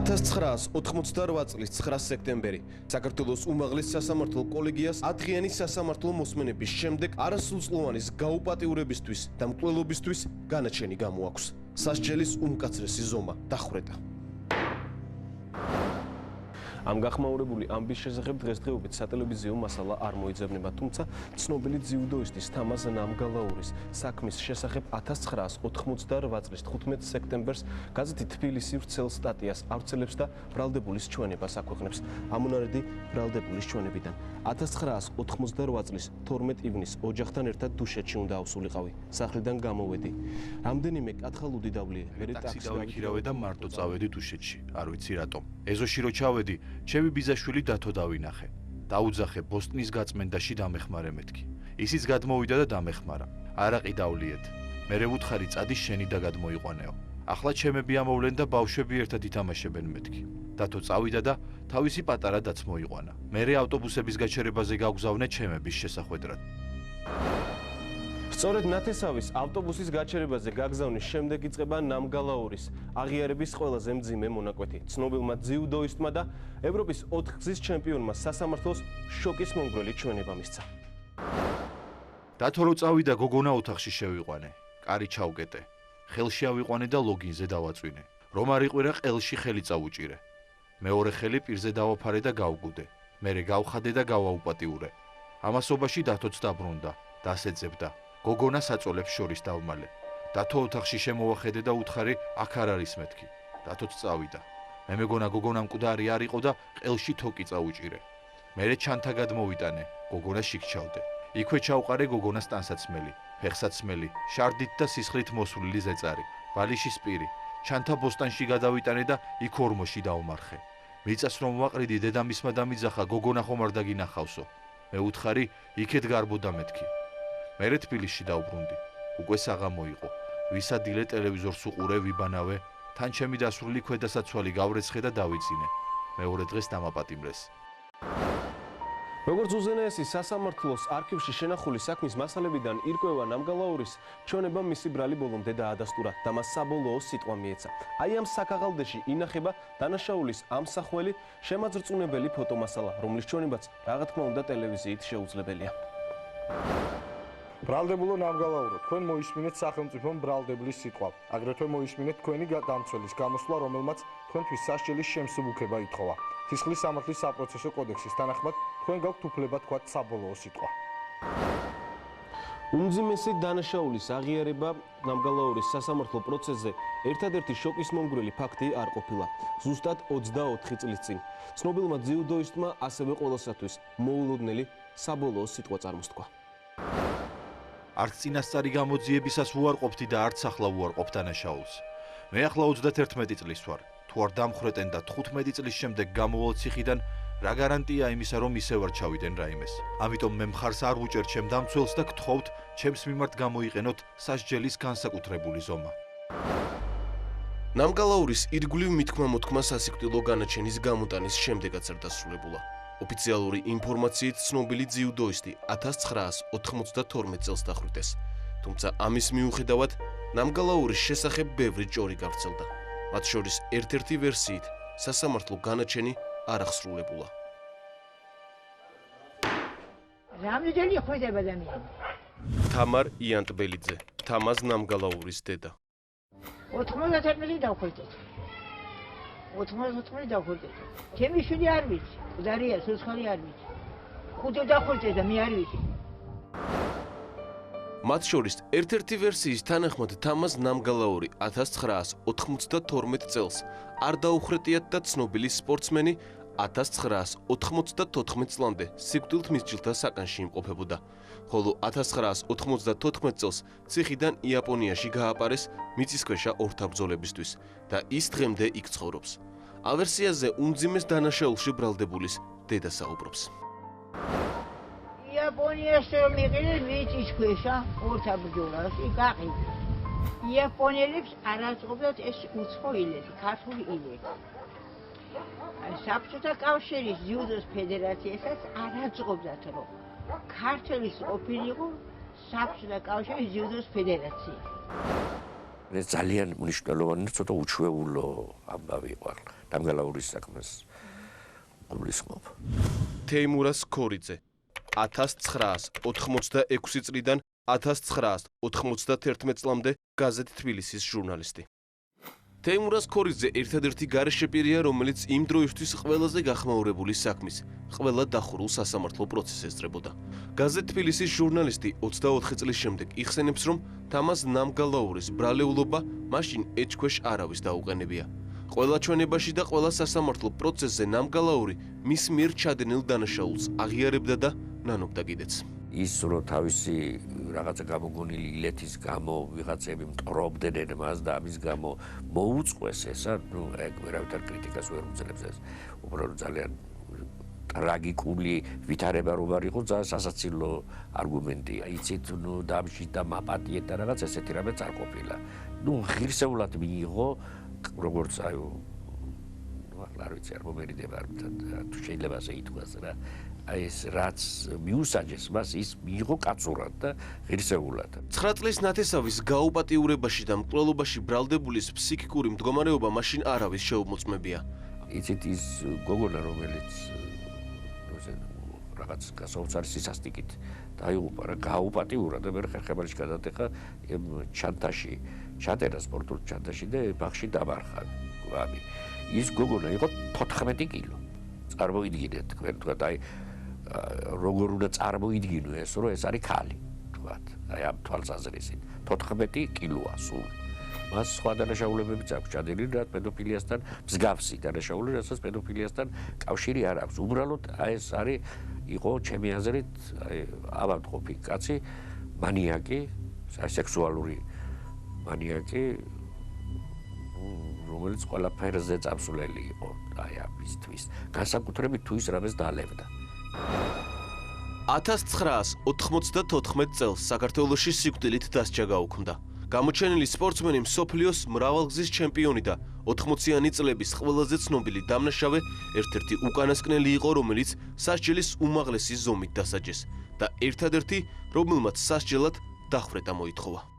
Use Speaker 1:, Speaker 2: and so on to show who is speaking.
Speaker 1: 1988 წლის 9 სექტემბერი საქართველოს უმაღლეს სასამართლო კოლეგიას 10-დღიანი სასამართლო მოსმენების შემდეგ არასრულწლოვანის გაუპატიურებისთვის და მკვლელობისთვის განაჩენი გამოაქვს. სასჯელის უმკაცრესი ზომა დახვრეტა. ამ გახმაურებული ამბის შესახებ დღესდღეობით სატელევიზიო მასალა არ მოიძებნება, თუმცა ცნობილი ძიუდოისტის თამაზ ნამგალაურის საქმის შესახებ 1988 წლის 15 სექტემბერს გაზეთი თბილისი ვრცელ სტატიას ავრცელებს და ბრალდებულის ჩვენებას აქვეყნებს. ამონარიდი ბრალდებულის ჩვენებიდან 1988 წლის 12 ივნის ოჯახთან ერთად დუშეთში უნდა ავსულიყავი. სახლიდან გამოვედი. რამდენიმე კათხალუდი დავლიე, მერე ტაქსი
Speaker 2: დავიქირავე და მარტო წავედი დუშეთში. არ ვიცი რატომ. ეზოში რო ჩავედი, ჩემი ბიზაშვილი დათო დავინახე. დაუძახე ბოსტნის გაწმენდაში დამეხმარე მეთქი. ისიც გადმოვიდა და დამეხმარა. არაყი დავლიეთ. მერე ვუთხარი წადი შენი და გადმოიყვანეო. ახლა ჩემები ამოვლენ და ბავშვები ერთად ითამაშებენ მეთქი. დათო წავიდა და თავისი პატარა დაც მოიყვანა. მერე ავტობუსების გაჩერებაზე გავგზავნე ჩემების შესახვედრად.
Speaker 1: სწორედ ნათესავის ავტობუსის გაჩერებაზე გაგზავნის შემდეგ იწყება ნამგალაურის აღიარების ყველაზე მძიმე მონაკვეთი. ცნობილმა ძიუდოისტმა და ევროპის 4 გზის ჩემპიონმა სასამართლოს შოკის მომგვრელი ჩვენება მისცა.
Speaker 2: დათო რო წავიდა გოგონა ოთახში შევიყვანე. კარი ჩავკეტე. ხელში ავიყვანე და ლოგინზე დავაწვინე. რომ არ იყვირა ყელში ხელი წავუჭირე. მეორე ხელი პირზე დავაფარე და გავგუდე. მერე გავხადე და გავაუპატიურე. ამასობაში დათოც დაბრუნდა, დასეძებდა. გოგონა საწოლებს შორის დავმალე. დათო ოთახში შემოვახედე და უთხარი აქ არ არის მეთქი. დათოც წავიდა. მე მეგონა გოგონა მკვდარი არ იყო და ყელში თოკი წაუჭირე. მერე ჩანთა გადმოვიტანე, გოგონა შიქჩავდე. იქვე ჩავყარე გოგონას ტანსაცმელი, ფეხსაცმელი, შარდით და სისხლით მოსვლილი ზეწარი, ბალიშის პირი. ჩანთა ბოსტანში გადავიტანე და იქ ორმოში დავმარხე. მიწას რომ ვაყრიდი, დედამისმა დამიძახა, გოგონა ხომ არ დაგინახავსო. მე უთხარი იქეთ გარბოდა მეთქი. მერე თბილისში დავბრუნდი. უკვე საღამო იყო. ვისადილე ტელევიზორს უყურე, ვიბანავე, თან ჩემი დასრული ქვედასაცვალი გავრეცხე და დავიძინე. მეორე დღეს დამაპატიმრეს.
Speaker 1: როგორც უზენაესი სასამართლოს არქივში შენახული საქმის მასალებიდან ირკვევა, ნამგალაურის ჩვენება მისი ბრალი ბოლომდე დაადასტურა და მას საბოლოო სიტყვა მიეცა. აი ამ საქაღალდეში ინახება დანაშაულის ამსახველი შემაძრწუნებელი ფოტომასალა, რომლის ჩვენებაც რა თქმა უნდა ტელევიზიით შეუძლებელია.
Speaker 3: ბრალდებულო ნამგალაურო, თქვენ მოისმინეთ სახელმწიფომ ბრალდებლის სიტყვა. აგრეთვე მოისმინეთ თქვენი დამცველის გამოსვლა, რომელმაც თქვენთვის სასჯელის შემსუბუქება ითხოვა. სისხლის სამართლის საპროცესო კოდექსის თანახმად თქვენ გაქვთ უფლება თქვათ საბოლოო სიტყვა.
Speaker 1: უმძიმესი დანაშაულის აღიარება ნამგალაურის სასამართლო პროცესზე ერთადერთი შოკის მომგვრელი ფაქტი არ ყოფილა. ზუსტად 24 წლის წინ ცნობილმა ძიუდოისტმა ასევე ყოველსათვის მოულოდნელი საბოლოო სიტყვა წარმოსთქვა.
Speaker 2: არც წინასწარი გამოძიებისას უარყოფთი და არც ახლა უარყოფ დანაშაულს. მე ახლა 31 წლის ვარ. თუ არ დამხრეტენ და 15 წლის შემდეგ გამოვალ ციხიდან, რა გარანტია იმისა, რომ ისე ვარ ჩავიდენ რაიმეს. ამიტომ მე მხარს არ ვუჭერ ჩემ დამცველს და გთხოვთ, ჩემს მიმართ გამოიყენოთ სასჯელის განსაკუთრებული ზომა.
Speaker 1: ნამგალაურის ირგვლივ მithქმა-მოთქმა სასიკვდილო განაჩენის გამოტანის შემდეგაც არ დასრულებულა. ოფიციალური ინფორმაციით ცნობილი ძიუდოისტი 1992 წელს დახვრიტეს. თუმცა ამის მიუხედავად ნამგალაურის შესახებ ბევრი ჭორი გავრცელდა. მათ შორის ერთ-ერთი ვერსიით სასამართლო განაჩენი არ აღსრულებულა.
Speaker 4: რამდენი ხვდება ადამიანი?
Speaker 1: თამარ იანტბელიძე, თამაზ ნამგალაურის დედა.
Speaker 4: 91 დავხვდეთ. 91 დავხვდეთ. ჩემი შვილი არ ვიცი, მკვდარია, სულცხალი არ ვიცი. 5 დავხვდეთ და მე არ ვიცი.
Speaker 1: მათ შორის ერთ-ერთი ვერსიის თანახმად თამაზ ნამგალაური 1992 წელს არ დაუხრეტიათ და ცნობილი სპორტსმენი 1994 წლამდე სიკვდილთ მისჯილთა საკანში იმყოფებოდა. ხოლო 1994 წელს ციხიდან იაპონიაში გააპარეს მიწისქვეშა ორთაბრძოლებისთვის და ის დღემდე იქ ცხოვრობს. ავერსიაზე უმძიმეს დანაშაულში ბრალდებულის დედა საუბრობს.
Speaker 4: იაპონიაში რომ იყიდნენ მიწისქვეშა ორთაბრძოლას, იქ აყიდა. იაპონელებს არ აწყობდათ ეს უცხო ილები, ქართული ილები. საბჭოთა კავშირის ძიუდოს ფედერაციასაც არ აწყობდათ, რომ ქართლის ყოფილიყო საბჭოთა კავშირის ძიუდოს ფედერაცია.
Speaker 5: ეს ძალიან მნიშვნელოვანი და ცოტა უჩვეულო ამბავი იყო დამგალაურის საქმეს გულისხმობ.
Speaker 1: თეიმურაზ ქორიძე 1986 წლიდან 1991 წლამდე გაზეთ თბილისის ჟურნალისტი. თეიმურაზ ქორიძე ერთადერთი გარეშეპირია, რომელიც იმ დროისთვის ყველაზე გახმაურებული საქმის, ყველა დახურულ სასამართლო პროცესს ესწრებოდა. გაზეთ თბილისის ჟურნალისტი 24 წლის შემდეგ იხსენებს, რომ თამაზ ნამგალაურის ბრალეულობა მაშინ ეჭქვეშ არავის დაუყენებია. ყველა ჩვენებაში და ყველა სასამართლო პროცესზე ნამგალაური მის მიერ ჩადენილ დანაშაულს აღიარებდა და ნანობდა კიდეც.
Speaker 5: ის რომ თავისი რაღაცა გამოგონილი ილეთის გამო ვიღაცები მტრობდნენ მას და ამის გამო მოუწყვეს ესა, ეგ ვერავითარ კრიტიკას ვერ უძლებს ეს. უბრალოდ ძალიან ტრაგიკული ვითარება რომ არ იყო, ძალიან სასაცილო არგუმენტია. იცით, დამში და მაპატიეთ და რაღაც ესეთი რამე არ ყოფილა. ღირსეულად მიიღო, როგორც არ ვიცი, არ მომერიდება, თუ შეიძლება ასე ითქვას რა. ეს რაც მიუსაჯეს მას ის მიიღო კაცურად და ღირსეულად.
Speaker 1: 9 წლის ნათესავის გაუპატიურებაში და მკვლელობაში ბრალდებულის ფსიქიკური მდგომარეობა მაშინ არავის შეუმოწმებია.
Speaker 5: იცით ის გოგონა რომელიც რაღაც გასაოცარი სისასტიკით დაიღუპა რა გაუპატიურა და მე ხერხემალში გადატეხა ჩანთაში ჩატერა სპორტულ ჩანთაში და ბაღში დამარხა გვამი. ის გოგონა იყო 14 კილო. წარმოიდგინეთ თქვენ თქვათ აი როგორ უნდა წარმოიდგინო ეს რომ ეს არის ქალი თქვათ აი ამ თვალსაზრისით 14 კილოა სულ. მას სხვა დანაშაულებებიც აქვს ჩადენილი და პედოფილიასთან მსგავსი დანაშაულები, რასაც პედოფილიასთან კავშირი არ აქვს. უბრალოდ აი ეს არის იყო ჩემი აზრით აი ავადმყოფი კაცი, მანიაკი, სექსუალური მანიაკი, რომელიც ყველაფერზე წამსვლელი იყო აი ამისთვის. განსაკუთრებით თუ ის რამეს დაალევდა.
Speaker 1: 1994 წელს საქართველოში სიკვდილით დასჯა გაუქმდა. გამოჩენილი სპორტსმენი მსოფლიოს მრავალგზის ჩემპიონი და 80-იანი წლების ყველაზე ცნობილი დამნაშავე ერთ-ერთი უკანასკნელი იყო, რომელიც სასჯელის უმაღლესი ზომით დასაჯეს და ერთადერთი, რომელმაც სასჯელად დახვრეტა მოითხოვა.